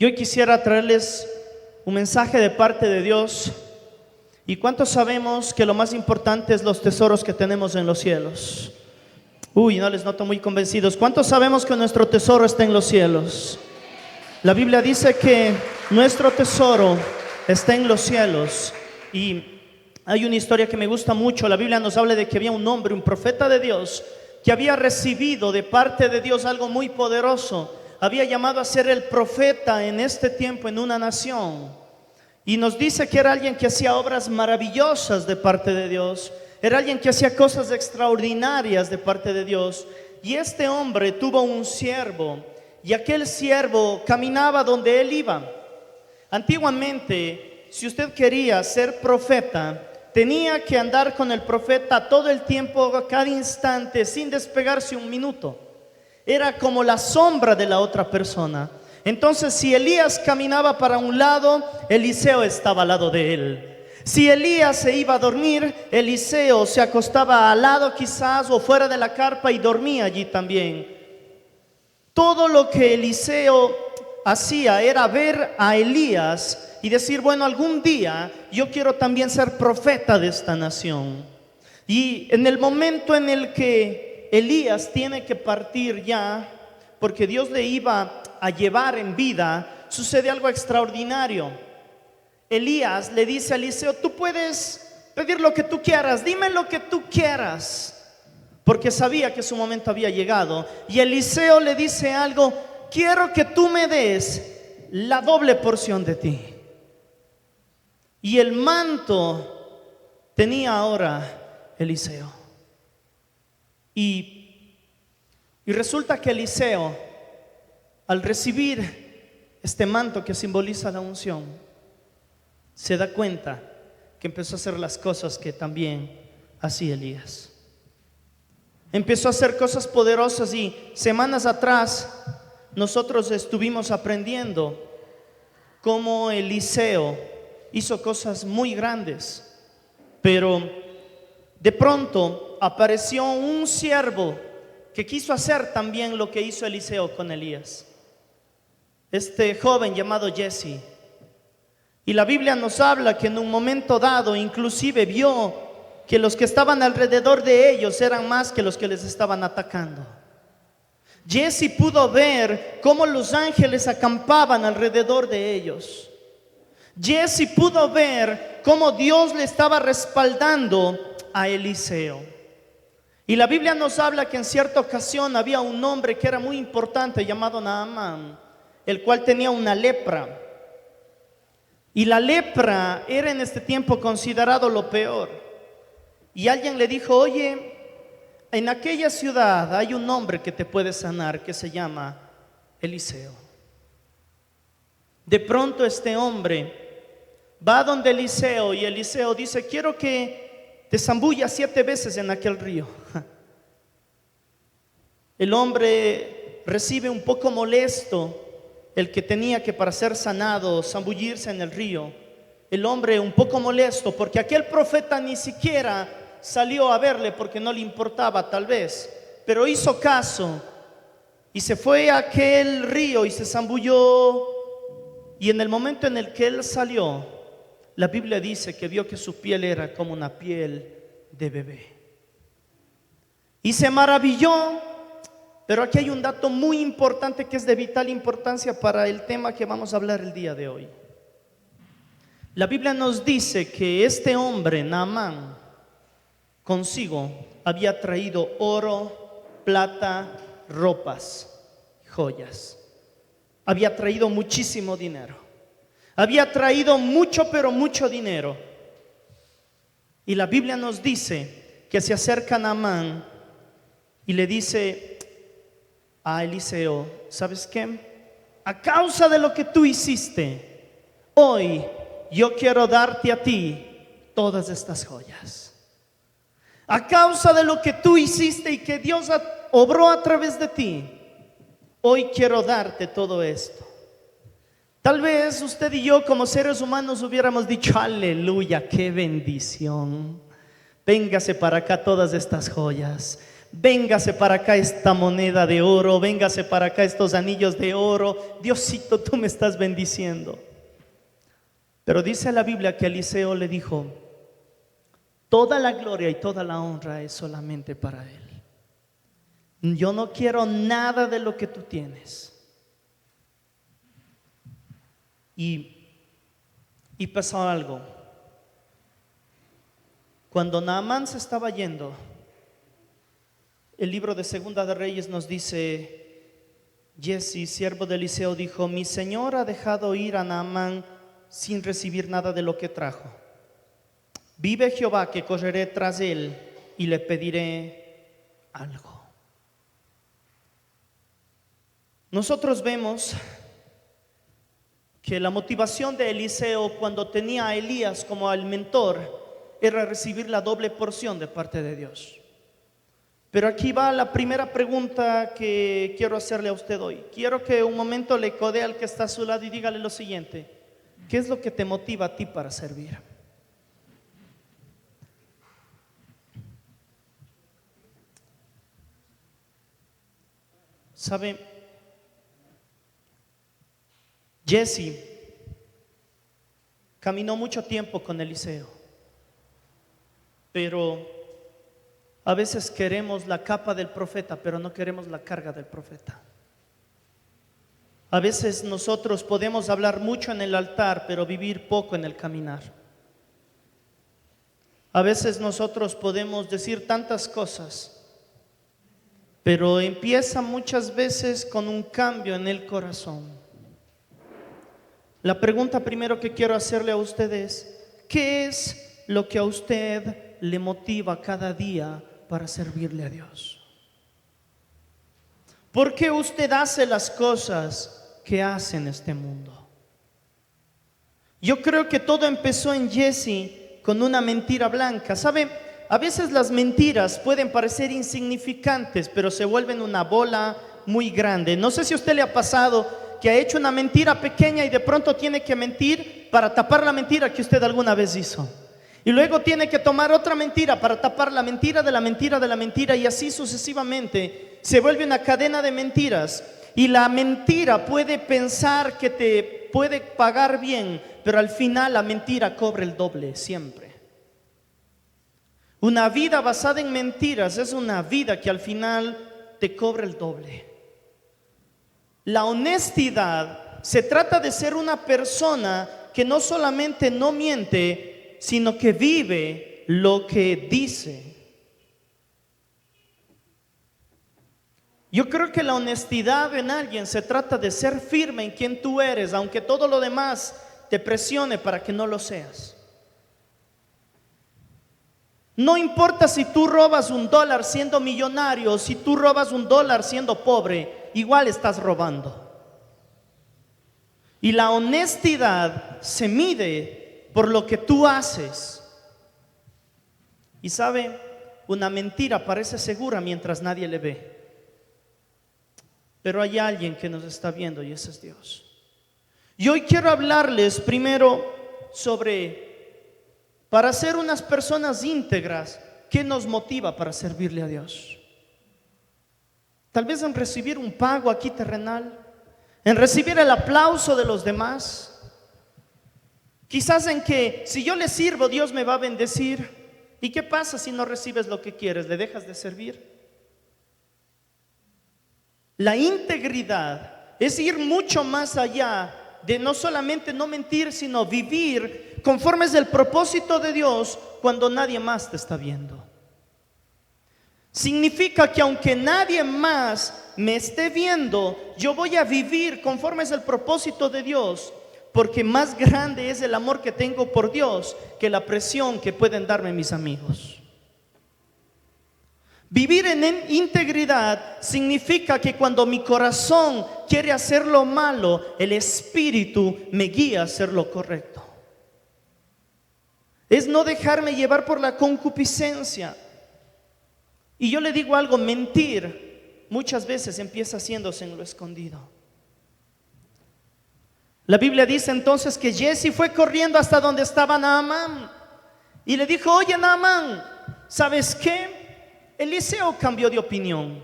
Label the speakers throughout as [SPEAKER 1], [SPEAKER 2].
[SPEAKER 1] Y hoy quisiera traerles un mensaje de parte de Dios. ¿Y cuántos sabemos que lo más importante es los tesoros que tenemos en los cielos? Uy, no les noto muy convencidos. ¿Cuántos sabemos que nuestro tesoro está en los cielos? La Biblia dice que nuestro tesoro está en los cielos. Y hay una historia que me gusta mucho. La Biblia nos habla de que había un hombre, un profeta de Dios, que había recibido de parte de Dios algo muy poderoso. Había llamado a ser el profeta en este tiempo en una nación. Y nos dice que era alguien que hacía obras maravillosas de parte de Dios. Era alguien que hacía cosas extraordinarias de parte de Dios. Y este hombre tuvo un siervo, y aquel siervo caminaba donde él iba. Antiguamente, si usted quería ser profeta, tenía que andar con el profeta todo el tiempo, a cada instante, sin despegarse un minuto. Era como la sombra de la otra persona. Entonces, si Elías caminaba para un lado, Eliseo estaba al lado de él. Si Elías se iba a dormir, Eliseo se acostaba al lado quizás o fuera de la carpa y dormía allí también. Todo lo que Eliseo hacía era ver a Elías y decir, bueno, algún día yo quiero también ser profeta de esta nación. Y en el momento en el que Elías tiene que partir ya, porque Dios le iba a llevar en vida, sucede algo extraordinario. Elías le dice a Eliseo, tú puedes pedir lo que tú quieras, dime lo que tú quieras, porque sabía que su momento había llegado. Y Eliseo le dice algo, quiero que tú me des la doble porción de ti. Y el manto tenía ahora Eliseo. Y resulta que Eliseo, al recibir este manto que simboliza la unción, se da cuenta que empezó a hacer las cosas que también hacía Elías. Empezó a hacer cosas poderosas, y semanas atrás nosotros estuvimos aprendiendo cómo Eliseo hizo cosas muy grandes, pero de pronto apareció un siervo que quiso hacer también lo que hizo Eliseo con Elías. Este joven llamado Jesse. Y la Biblia nos habla que en un momento dado inclusive vio que los que estaban alrededor de ellos eran más que los que les estaban atacando. Jesse pudo ver cómo los ángeles acampaban alrededor de ellos. Jesse pudo ver cómo Dios le estaba respaldando a Eliseo. Y la Biblia nos habla que en cierta ocasión había un hombre que era muy importante llamado Naamán, el cual tenía una lepra. Y la lepra era en este tiempo considerado lo peor. Y alguien le dijo, oye, en aquella ciudad hay un hombre que te puede sanar, que se llama Eliseo. De pronto este hombre va donde Eliseo, y Eliseo dice, quiero que te zambullas 7 veces en aquel río. El hombre recibe un poco molesto el que tenía que, para ser sanado, zambullirse en el río. El hombre un poco molesto porque aquel profeta ni siquiera salió a verle, porque no le importaba tal vez, pero hizo caso y se fue a aquel río y se zambulló. Y en el momento en el que él salió, la Biblia dice que vio que su piel era como una piel de bebé. Y se maravilló. Pero aquí hay un dato muy importante que es de vital importancia para el tema que vamos a hablar el día de hoy. La Biblia nos dice que este hombre, Naamán, consigo había traído oro, plata, ropas, joyas. Había traído muchísimo dinero. Había traído mucho, pero mucho dinero. Y la Biblia nos dice que se acerca Naamán y le dice a Eliseo, ¿sabes qué? A causa de lo que tú hiciste, hoy yo quiero darte a ti todas estas joyas. A causa de lo que tú hiciste y que Dios obró a través de ti, hoy quiero darte todo esto. Tal vez usted y yo como seres humanos hubiéramos dicho, aleluya, qué bendición. Véngase para acá todas estas joyas. véngase para acá esta moneda de oro, véngase para acá estos anillos de oro, Diosito, tú me estás bendiciendo. Pero dice la Biblia que Eliseo le dijo: toda la gloria y toda la honra es solamente para Él. Yo no quiero nada de lo que tú tienes. Y pasó algo. Cuando Naamán se estaba yendo, el libro de Segunda de Reyes nos dice: Giezi, siervo de Eliseo, dijo: mi señor ha dejado ir a Naamán sin recibir nada de lo que trajo. Vive Jehová que correré tras él y le pediré algo. Nosotros vemos que la motivación de Eliseo cuando tenía a Elías como el mentor era recibir la doble porción de parte de Dios. Pero aquí va la primera pregunta que quiero hacerle a usted hoy. Quiero que un momento le codee al que está a su lado y dígale lo siguiente: ¿qué es lo que te motiva a ti para servir? ¿Sabe? Giezi caminó mucho tiempo con Eliseo, pero a veces queremos la capa del profeta, pero no queremos la carga del profeta. A veces nosotros podemos hablar mucho en el altar, pero vivir poco en el caminar. A veces nosotros podemos decir tantas cosas, pero empieza muchas veces con un cambio en el corazón. La pregunta primero que quiero hacerle a usted es: ¿qué es lo que a usted le motiva cada día para servirle a Dios? ¿Por qué usted hace las cosas que hace en este mundo? Yo creo que todo empezó en Giezi con una mentira blanca. ¿Sabe? A veces las mentiras pueden parecer insignificantes, pero se vuelven una bola muy grande. No sé si a usted le ha pasado que ha hecho una mentira pequeña y de pronto tiene que mentir para tapar la mentira que usted alguna vez hizo. Y luego tiene que tomar otra mentira para tapar la mentira de la mentira de la mentira, y así sucesivamente. Se vuelve una cadena de mentiras. Y la mentira puede pensar que te puede pagar bien, pero al final la mentira cobra el doble siempre. Una vida basada en mentiras es una vida que al final te cobra el doble. La honestidad se trata de ser una persona que no solamente no miente, sino que vive lo que dice. Yo creo que la honestidad en alguien se trata de ser firme en quien tú eres, aunque todo lo demás te presione para que no lo seas. No importa si tú robas $1 siendo millonario o si tú robas $1 siendo pobre, igual estás robando. Y la honestidad se mide por lo que tú haces. Y sabe, una mentira parece segura mientras nadie le ve. Pero hay alguien que nos está viendo y ese es Dios. Y hoy quiero hablarles primero sobre, para ser unas personas íntegras, ¿qué nos motiva para servirle a Dios? Tal vez en recibir un pago aquí terrenal, en recibir el aplauso de los demás, quizás en que si yo le sirvo Dios me va a bendecir. ¿Y qué pasa si no recibes lo que quieres? ¿Le dejas de servir? La integridad es ir mucho más allá de no solamente no mentir, sino vivir conforme es el propósito de Dios cuando nadie más te está viendo. Significa que aunque nadie más me esté viendo, yo voy a vivir conforme es el propósito de Dios, porque más grande es el amor que tengo por Dios que la presión que pueden darme mis amigos. Vivir en integridad significa que cuando mi corazón quiere hacer lo malo, el Espíritu me guía a hacer lo correcto. Es no dejarme llevar por la concupiscencia. Y yo le digo algo: mentir muchas veces empieza haciéndose en lo escondido. La Biblia dice entonces que Giezi fue corriendo hasta donde estaba Naamán y le dijo: oye Naamán, ¿sabes qué? Eliseo cambió de opinión.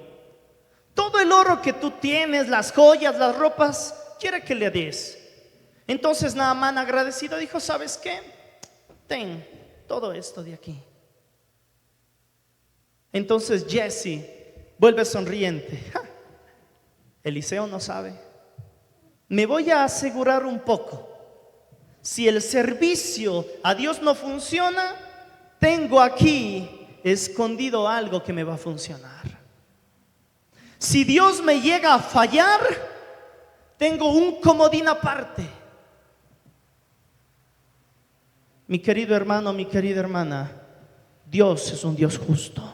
[SPEAKER 1] Todo el oro que tú tienes, las joyas, las ropas, quiere que le des. Entonces Naamán, agradecido, dijo: ¿sabes qué? Ten todo esto de aquí. Entonces Jesse vuelve sonriente. ¡Ja! Eliseo no sabe. Me voy a asegurar un poco. Si el servicio a Dios no funciona, tengo aquí escondido algo que me va a funcionar. Si Dios me llega a fallar, tengo un comodín aparte. Mi querido hermano, mi querida hermana, Dios es un Dios justo.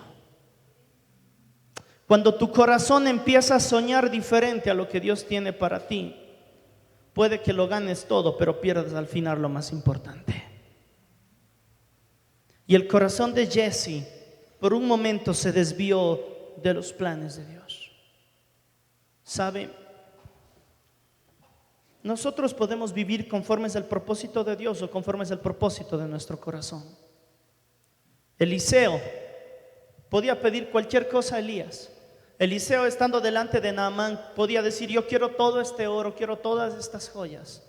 [SPEAKER 1] Cuando tu corazón empieza a soñar diferente a lo que Dios tiene para ti, puede que lo ganes todo, pero pierdas al final lo más importante. Y el corazón de Jesse por un momento se desvió de los planes de Dios. ¿Sabe? Nosotros podemos vivir conformes al propósito de Dios o conformes al propósito de nuestro corazón. Eliseo podía pedir cualquier cosa a Elías. Eliseo, estando delante de Naamán, podía decir: yo quiero todo este oro, quiero todas estas joyas.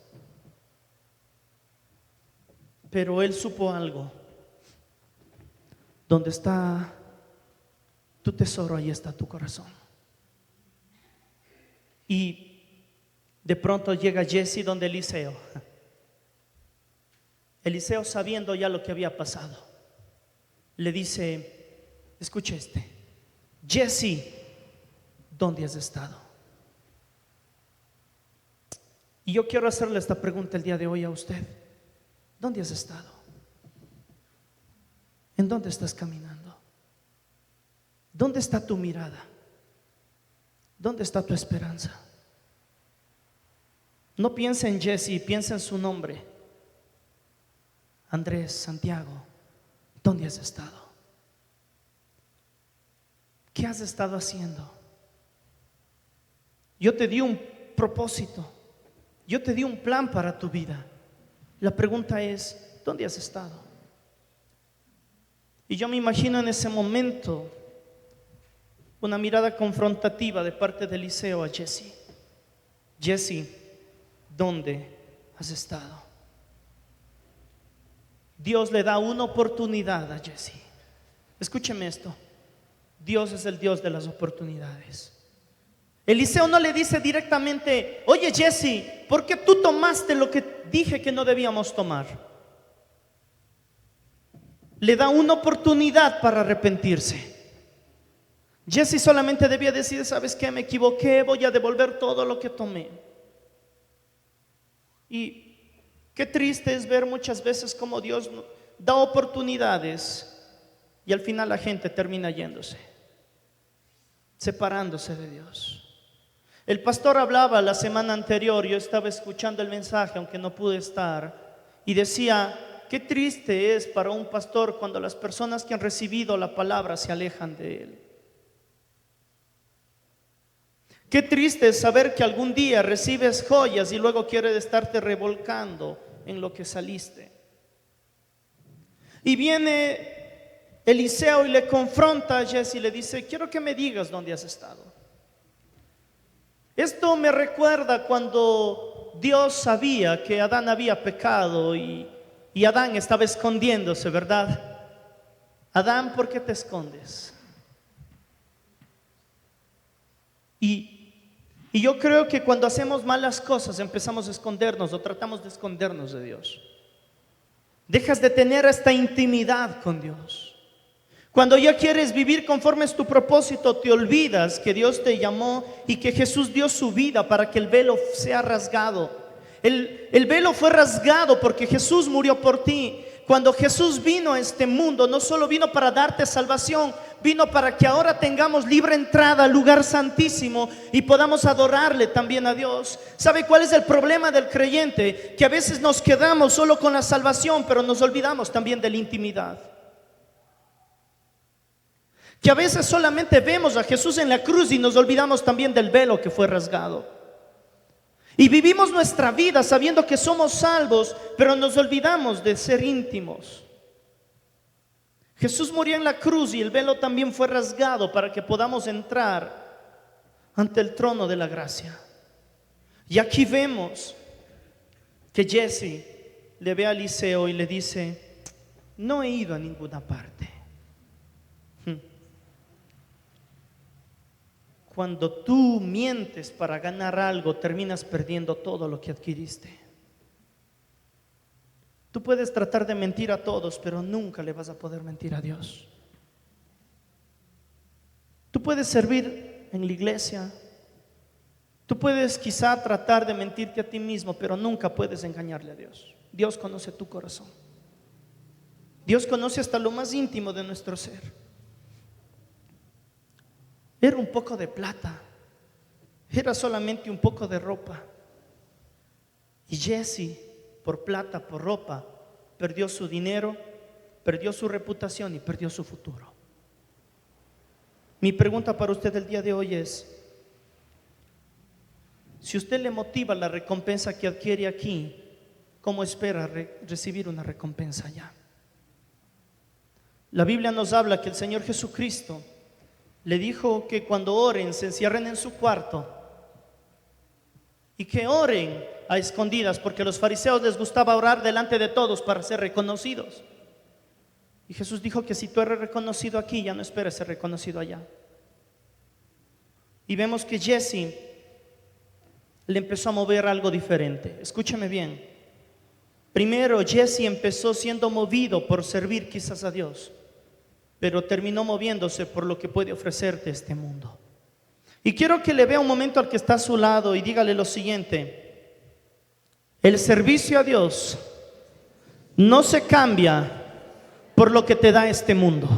[SPEAKER 1] Pero él supo algo: donde está tu tesoro, ahí está tu corazón. Y de pronto llega Jesse donde Eliseo. Eliseo, sabiendo ya lo que había pasado, le dice: escuche Jesse, ¿dónde has estado? Y yo quiero hacerle esta pregunta el día de hoy a usted: ¿dónde has estado? ¿En dónde estás caminando? ¿Dónde está tu mirada? ¿Dónde está tu esperanza? No piensa en Jesse, piensa en su nombre: Andrés, Santiago. ¿Dónde has estado? ¿Qué has estado haciendo? Yo te di un propósito, yo te di un plan para tu vida. La pregunta es: ¿dónde has estado? Y yo me imagino en ese momento una mirada confrontativa de parte de Eliseo a Jesse. Jesse, ¿dónde has estado? Dios le da una oportunidad a Jesse. Escúcheme esto: Dios es el Dios de las oportunidades. Eliseo no le dice directamente: oye Jesse, ¿por qué tú tomaste lo que dije que no debíamos tomar? Le da una oportunidad para arrepentirse. Jesse solamente debía decir: ¿sabes qué? Me equivoqué, voy a devolver todo lo que tomé. Y qué triste es ver muchas veces cómo Dios da oportunidades y al final la gente termina yéndose, separándose de Dios. El pastor hablaba la semana anterior, yo estaba escuchando el mensaje aunque no pude estar, y decía: qué triste es para un pastor cuando las personas que han recibido la palabra se alejan de él. Qué triste es saber que algún día recibes joyas y luego quieres estarte revolcando en lo que saliste. Y viene Eliseo y le confronta a Jesse y le dice: quiero que me digas dónde has estado. Esto me recuerda cuando Dios sabía que Adán había pecado y Adán estaba escondiéndose, ¿verdad? Adán, ¿por qué te escondes? Y yo creo que cuando hacemos malas cosas empezamos a escondernos o tratamos de escondernos de Dios. Dejas de tener esta intimidad con Dios. Cuando ya quieres vivir conforme es tu propósito, te olvidas que Dios te llamó y que Jesús dio su vida para que el velo sea rasgado. El velo fue rasgado porque Jesús murió por ti. Cuando Jesús vino a este mundo, no solo vino para darte salvación, vino para que ahora tengamos libre entrada al lugar santísimo y podamos adorarle también a Dios. ¿Sabe cuál es el problema del creyente? Que a veces nos quedamos solo con la salvación, pero nos olvidamos también de la intimidad. Que a veces solamente vemos a Jesús en la cruz y nos olvidamos también del velo que fue rasgado. Y vivimos nuestra vida sabiendo que somos salvos, pero nos olvidamos de ser íntimos. Jesús murió en la cruz y el velo también fue rasgado para que podamos entrar ante el trono de la gracia. Y aquí vemos que Jesse le ve a Eliseo y le dice: no he ido a ninguna parte. Cuando tú mientes para ganar algo, terminas perdiendo todo lo que adquiriste. Tú puedes tratar de mentir a todos, pero nunca le vas a poder mentir a Dios. Tú puedes servir en la iglesia, tú puedes quizá tratar de mentirte a ti mismo, pero nunca puedes engañarle a Dios. Dios conoce tu corazón. Dios conoce hasta lo más íntimo de nuestro ser. Era un poco de plata, era solamente un poco de ropa. Y Jesse, por plata, por ropa, perdió su dinero, perdió su reputación y perdió su futuro. Mi pregunta para usted el día de hoy es: si usted le motiva la recompensa que adquiere aquí, ¿cómo espera recibir una recompensa allá? La Biblia nos habla que el Señor Jesucristo le dijo que cuando oren se encierren en su cuarto y que oren a escondidas, porque a los fariseos les gustaba orar delante de todos para ser reconocidos. Y Jesús dijo que si tú eres reconocido aquí, ya no esperes ser reconocido allá. Y vemos que Jesse le empezó a mover algo diferente. Escúchame bien. Primero, Jesse empezó siendo movido por servir quizás a Dios, pero terminó moviéndose por lo que puede ofrecerte este mundo. Y quiero que le vea un momento al que está a su lado y dígale lo siguiente: el servicio a Dios no se cambia por lo que te da este mundo.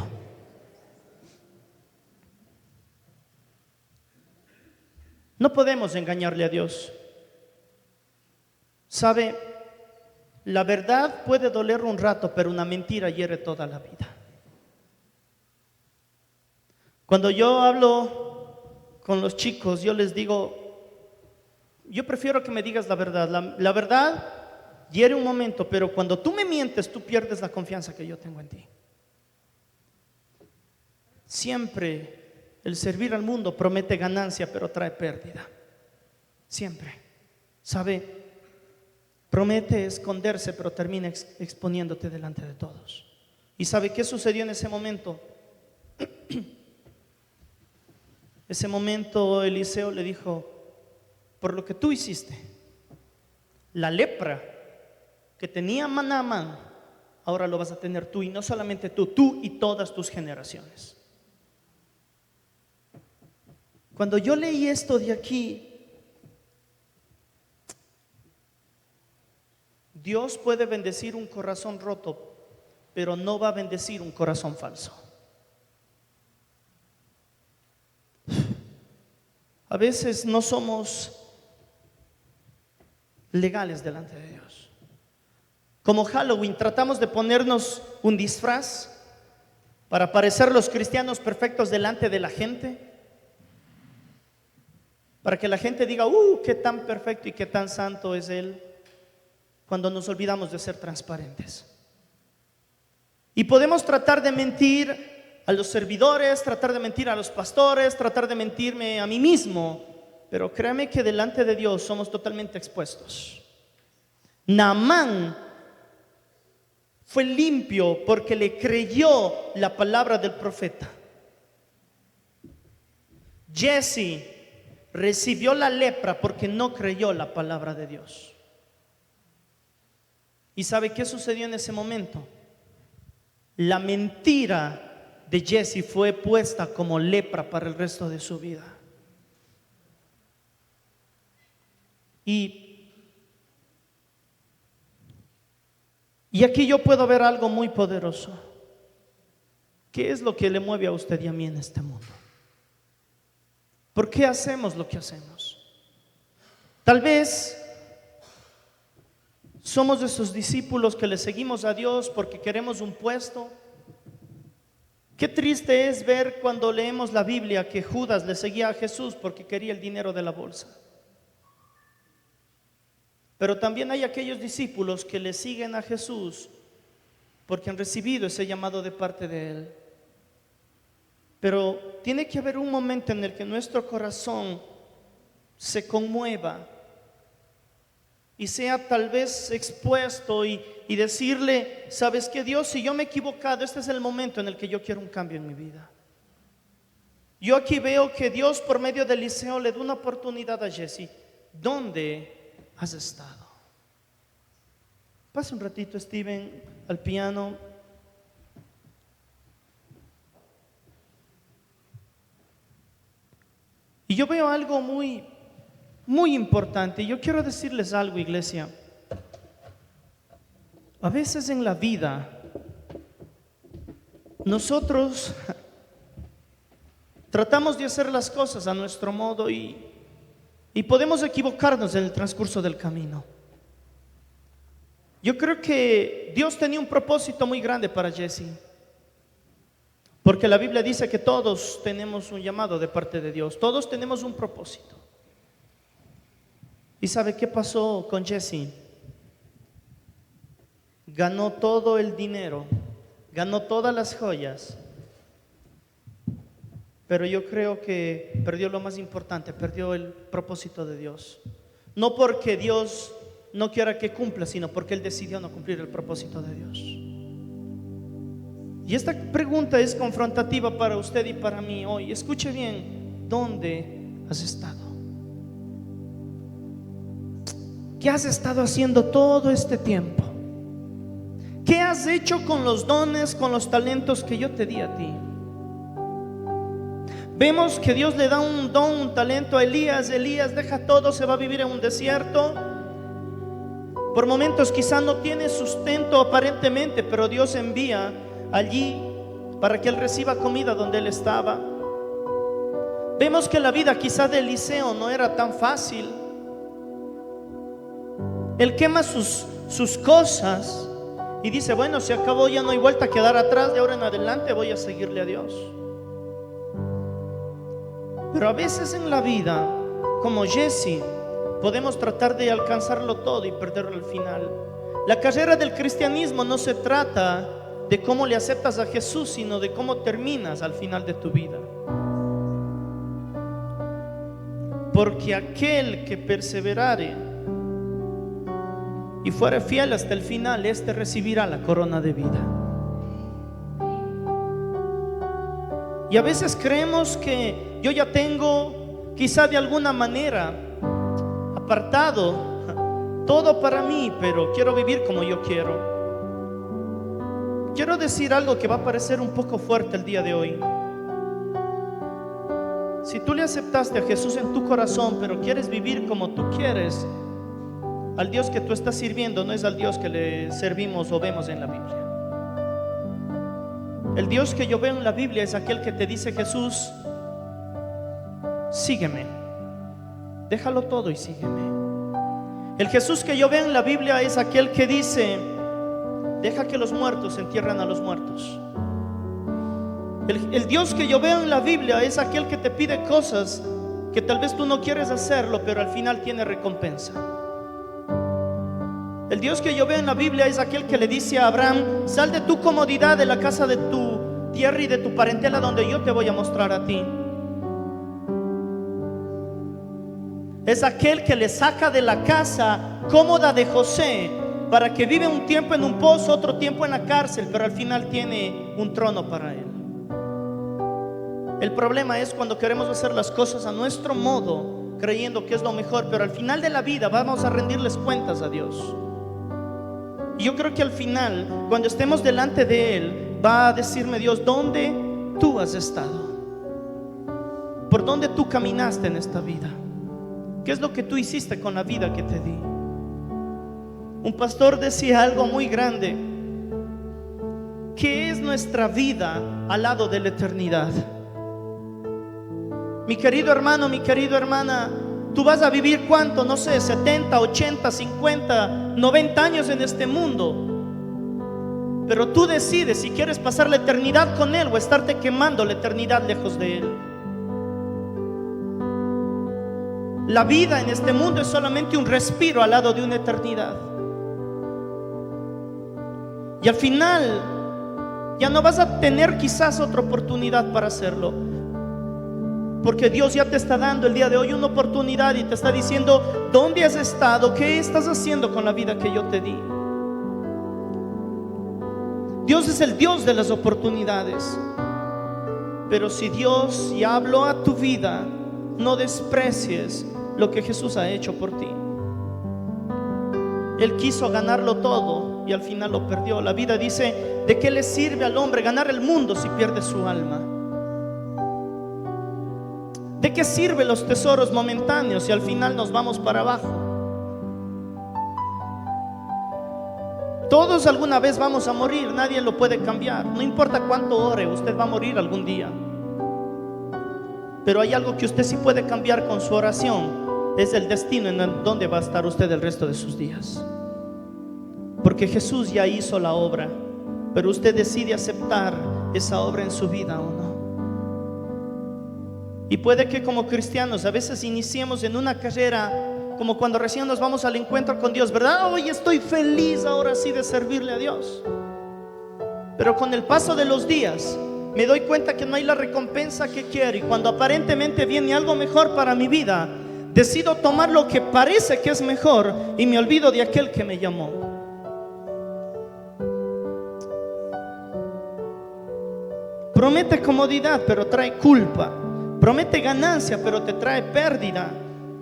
[SPEAKER 1] No podemos engañarle a Dios. ¿Sabe? La verdad puede doler un rato, pero una mentira hiere toda la vida. Cuando yo hablo con los chicos, yo les digo: yo prefiero que me digas la verdad. La verdad hiere un momento, pero cuando tú me mientes, tú pierdes la confianza que yo tengo en ti. Siempre el servir al mundo promete ganancia, pero trae pérdida. Siempre. ¿Sabe? Promete esconderse, pero termina exponiéndote delante de todos. ¿Y sabe qué sucedió en ese momento? Ese momento Eliseo le dijo: por lo que tú hiciste, la lepra que tenía Naamán, ahora lo vas a tener tú, y no solamente tú y todas tus generaciones. Cuando yo leí esto de aquí, Dios puede bendecir un corazón roto, pero no va a bendecir un corazón falso. A veces no somos legales delante de Dios. Como Halloween, tratamos de ponernos un disfraz para parecer los cristianos perfectos delante de la gente, para que la gente diga: qué tan perfecto y qué tan santo es Él, cuando nos olvidamos de ser transparentes. Y podemos tratar de mentir a los servidores, tratar de mentir a los pastores, tratar de mentirme a mí mismo, pero créame que delante de Dios somos totalmente expuestos. Naamán fue limpio porque le creyó la palabra del profeta. Jesse recibió la lepra porque no creyó la palabra de Dios. ¿Y sabe qué sucedió en ese momento? La mentira de Jesse fue puesta como lepra para el resto de su vida. Y aquí yo puedo ver algo muy poderoso. ¿Qué es lo que le mueve a usted y a mí en este mundo? ¿Por qué hacemos lo que hacemos? Tal vez somos de esos discípulos que le seguimos a Dios porque queremos un puesto. Qué triste es ver cuando leemos la Biblia que Judas le seguía a Jesús porque quería el dinero de la bolsa. Pero también hay aquellos discípulos que le siguen a Jesús porque han recibido ese llamado de parte de Él. Pero tiene que haber un momento en el que nuestro corazón se conmueva y sea tal vez expuesto y decirle: ¿sabes qué, Dios? Si yo me he equivocado, este es el momento en el que yo quiero un cambio en mi vida. Yo aquí veo que Dios, por medio de Eliseo, le da una oportunidad a Jesse. ¿Dónde has estado? Pasa un ratito, Steven, al piano. Y yo veo algo muy importante. Yo quiero decirles algo, iglesia. A veces en la vida nosotros tratamos de hacer las cosas a nuestro modo y podemos equivocarnos en el transcurso del camino. Yo creo que Dios tenía un propósito muy grande para Jesse, porque la Biblia dice que todos tenemos un llamado de parte de Dios, todos tenemos un propósito. ¿Y sabe qué pasó con Jesse? Ganó todo el dinero, ganó todas las joyas, pero yo creo que perdió lo más importante, perdió el propósito de Dios. No porque Dios no quiera que cumpla, sino porque Él decidió no cumplir el propósito de Dios. Y esta pregunta es confrontativa para usted y para mí hoy. Escuche bien: ¿dónde has estado? ¿Qué has estado haciendo todo este tiempo? ¿Qué has hecho con los dones, con los talentos que yo te di a ti? Vemos que Dios le da un don, un talento a Elías. Elías deja todo, se va a vivir en un desierto. Por momentos quizá no tiene sustento aparentemente, pero Dios envía allí para que él reciba comida donde él estaba. Vemos que la vida quizá de Eliseo no era tan fácil. Él quema sus cosas y dice: bueno, se acabó, ya no hay vuelta a quedar atrás, de ahora en adelante voy a seguirle a Dios. Pero a veces en la vida, como Jesse, podemos tratar de alcanzarlo todo y perderlo al final. La carrera del cristianismo no se trata de cómo le aceptas a Jesús, sino de cómo terminas al final de tu vida. Porque aquel que perseverare y fuere fiel hasta el final, este recibirá la corona de vida. Y a veces creemos que yo ya tengo, quizá de alguna manera, apartado todo para mí, pero quiero vivir como yo quiero. Quiero decir algo que va a parecer un poco fuerte el día de hoy. Si tú le aceptaste a Jesús en tu corazón, pero quieres vivir como tú quieres, al Dios que tú estás sirviendo no es al Dios que le servimos o vemos en la Biblia. El Dios que yo veo en la Biblia es aquel que te dice: Jesús, sígueme, déjalo todo y sígueme. El Jesús que yo veo en la Biblia es aquel que dice: deja que los muertos entierren a los muertos. El Dios que yo veo en la Biblia es aquel que te pide cosas que tal vez tú no quieres hacerlo, pero al final tiene recompensa. El Dios que yo veo en la Biblia es aquel que le dice a Abraham: sal de tu comodidad, de la casa de tu tierra y de tu parentela, donde yo te voy a mostrar a ti. Es aquel que le saca de la casa cómoda de José para que vive un tiempo en un pozo, otro tiempo en la cárcel, pero al final tiene un trono para él. El problema es cuando queremos hacer las cosas a nuestro modo, creyendo que es lo mejor, pero al final de la vida vamos a rendirles cuentas a Dios. Y yo creo que al final, cuando estemos delante de Él, va a decirme Dios: ¿dónde tú has estado? ¿Por dónde tú caminaste en esta vida? ¿Qué es lo que tú hiciste con la vida que te di? Un pastor decía algo muy grande: ¿qué es nuestra vida al lado de la eternidad? Mi querido hermano, mi querida hermana, tú vas a vivir ¿cuánto? No sé, 70, 80, 50, 90 años en este mundo. Pero tú decides si quieres pasar la eternidad con Él o estarte quemando la eternidad lejos de Él. La vida en este mundo es solamente un respiro al lado de una eternidad. Y al final ya no vas a tener quizás otra oportunidad para hacerlo, porque Dios ya te está dando el día de hoy una oportunidad y te está diciendo: ¿dónde has estado? ¿Qué estás haciendo con la vida que yo te di? Dios es el Dios de las oportunidades. Pero si Dios ya habló a tu vida, no desprecies lo que Jesús ha hecho por ti. Él quiso ganarlo todo y al final lo perdió. La vida dice: ¿de qué le sirve al hombre ganar el mundo si pierde su alma? ¿De qué sirven los tesoros momentáneos si al final nos vamos para abajo? Todos alguna vez vamos a morir, nadie lo puede cambiar. No importa cuánto ore, usted va a morir algún día. Pero hay algo que usted sí puede cambiar con su oración: es el destino en donde va a estar usted el resto de sus días. Porque Jesús ya hizo la obra, pero usted decide aceptar esa obra en su vida o no. Y puede que como cristianos a veces iniciemos en una carrera como cuando recién nos vamos al encuentro con Dios, ¿verdad? Hoy estoy feliz ahora sí de servirle a Dios. Pero con el paso de los días me doy cuenta que no hay la recompensa que quiero, y cuando aparentemente viene algo mejor para mi vida, decido tomar lo que parece que es mejor y me olvido de aquel que me llamó. Promete comodidad, pero trae culpa. Promete ganancia, pero te trae pérdida.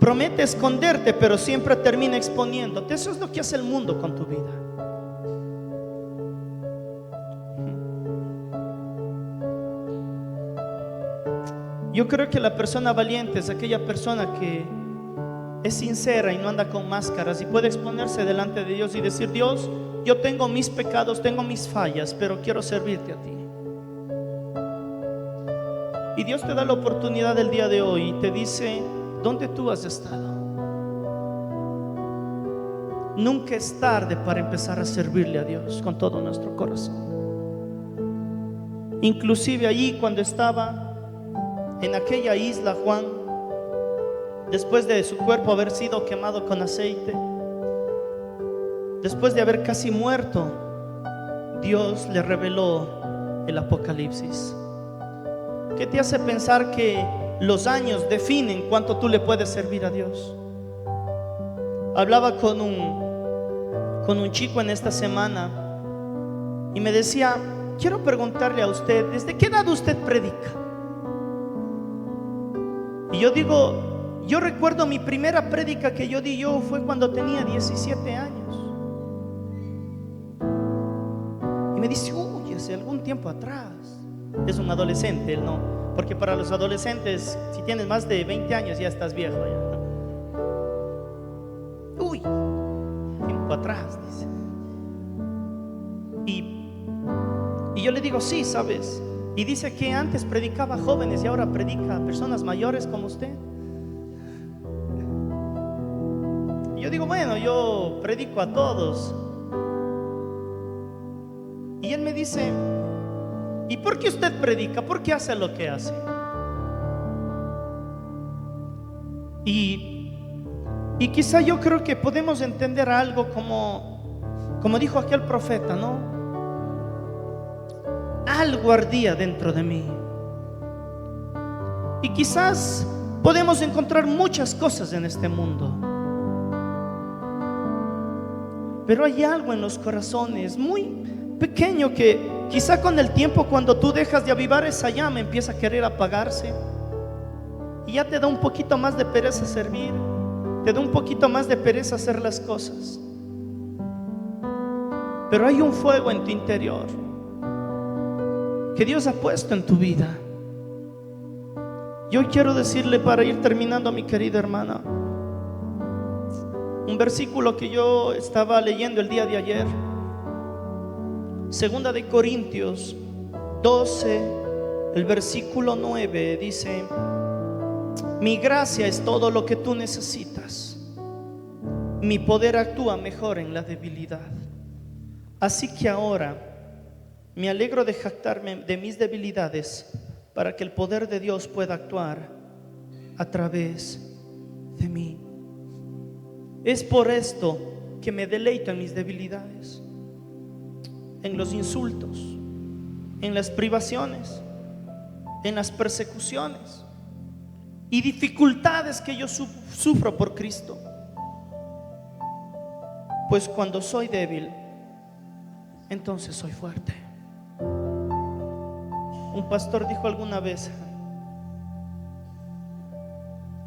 [SPEAKER 1] Promete esconderte, pero siempre termina exponiéndote. Eso es lo que hace el mundo con tu vida. Yo creo que la persona valiente es aquella persona que es sincera y no anda con máscaras y puede exponerse delante de Dios y decir: Dios, yo tengo mis pecados, tengo mis fallas, pero quiero servirte a ti. Y Dios te da la oportunidad el día de hoy y te dice: ¿dónde tú has estado? Nunca es tarde para empezar a servirle a Dios con todo nuestro corazón. Inclusive allí cuando estaba en aquella isla Juan, después de su cuerpo haber sido quemado con aceite, después de haber casi muerto, Dios le reveló el Apocalipsis. ¿Qué te hace pensar que los años definen cuánto tú le puedes servir a Dios? Hablaba con un chico en esta semana y me decía: quiero preguntarle a usted, ¿desde qué edad usted predica? Y yo digo: yo recuerdo mi primera prédica que yo di fue cuando tenía 17 años. Y me dice: uy, hace algún tiempo atrás. Es un adolescente, él no, porque para los adolescentes, si tienes más de 20 años ya estás viejo ya. Uy, tiempo atrás, dice. Y yo le digo: sí, ¿sabes? Y dice que antes predicaba a jóvenes y ahora predica a personas mayores como usted. Y yo digo: bueno, yo predico a todos. Y él me dice: ¿y por qué usted predica? ¿Por qué hace lo que hace? Y quizá yo creo que podemos entender algo como dijo aquel profeta, ¿no? Algo ardía dentro de mí. Y quizás podemos encontrar muchas cosas en este mundo, pero hay algo en los corazones muy pequeño que quizá con el tiempo, cuando tú dejas de avivar esa llama, empieza a querer apagarse y ya te da un poquito más de pereza servir, te da un poquito más de pereza hacer las cosas. Pero hay un fuego en tu interior que Dios ha puesto en tu vida. Yo quiero decirle, para ir terminando, mi querida hermana, un versículo que yo estaba leyendo el día de ayer. Segunda de Corintios 12, el versículo 9 dice: mi gracia es todo lo que tú necesitas, mi poder actúa mejor en la debilidad. Así que ahora me alegro de jactarme de mis debilidades, para que el poder de Dios pueda actuar a través de mí. Es por esto que me deleito en mis debilidades. en los insultos, en las privaciones, en las persecuciones y dificultades que yo sufro por Cristo. Pues cuando soy débil, entonces soy fuerte. Un pastor dijo alguna vez: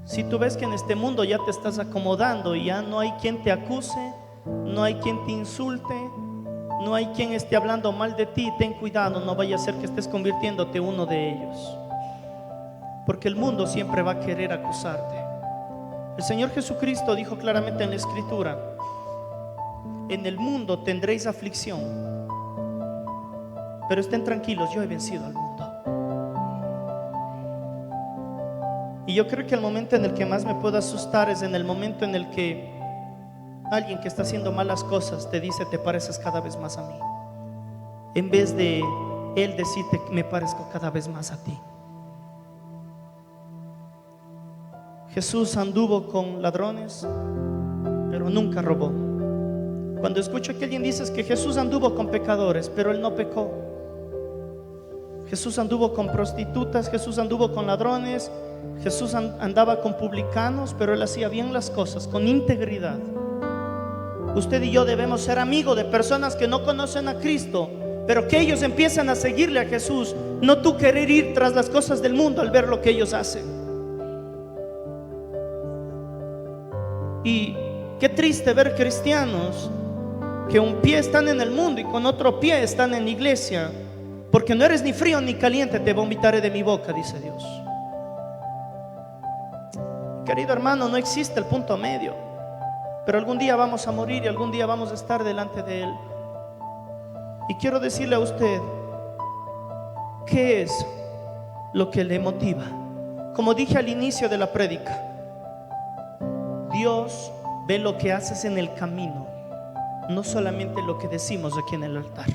[SPEAKER 1] si tú ves que en este mundo ya te estás acomodando y ya no hay quien te acuse, no hay quien te insulte, no hay quien esté hablando mal de ti, ten cuidado, no vaya a ser que estés convirtiéndote uno de ellos, porque el mundo siempre va a querer acusarte. El Señor Jesucristo dijo claramente en la Escritura: en el mundo tendréis aflicción, pero estén tranquilos, yo he vencido al mundo. Y yo creo que el momento en el que más me puedo asustar es en el momento en el que alguien que está haciendo malas cosas te dice: te pareces cada vez más a mí, en vez de él decirte: me parezco cada vez más a ti. Jesús anduvo con ladrones, pero nunca robó. Cuando escucho que alguien dice que Jesús anduvo con pecadores, pero él no pecó. Jesús anduvo con prostitutas, Jesús anduvo con ladrones, Jesús andaba con publicanos, pero él hacía bien las cosas con integridad. Usted y yo debemos ser amigos de personas que no conocen a Cristo, pero que ellos empiezan a seguirle a Jesús, no tú querer ir tras las cosas del mundo al ver lo que ellos hacen. Y qué triste ver cristianos que un pie están en el mundo y con otro pie están en la iglesia, porque no eres ni frío ni caliente, te vomitaré de mi boca, dice Dios. Querido hermano, no existe el punto medio, pero algún día vamos a morir y algún día vamos a estar delante de Él. Y quiero decirle a usted, ¿qué es lo que le motiva? Como dije al inicio de la prédica, Dios ve lo que haces en el camino, no solamente lo que decimos aquí en el altar.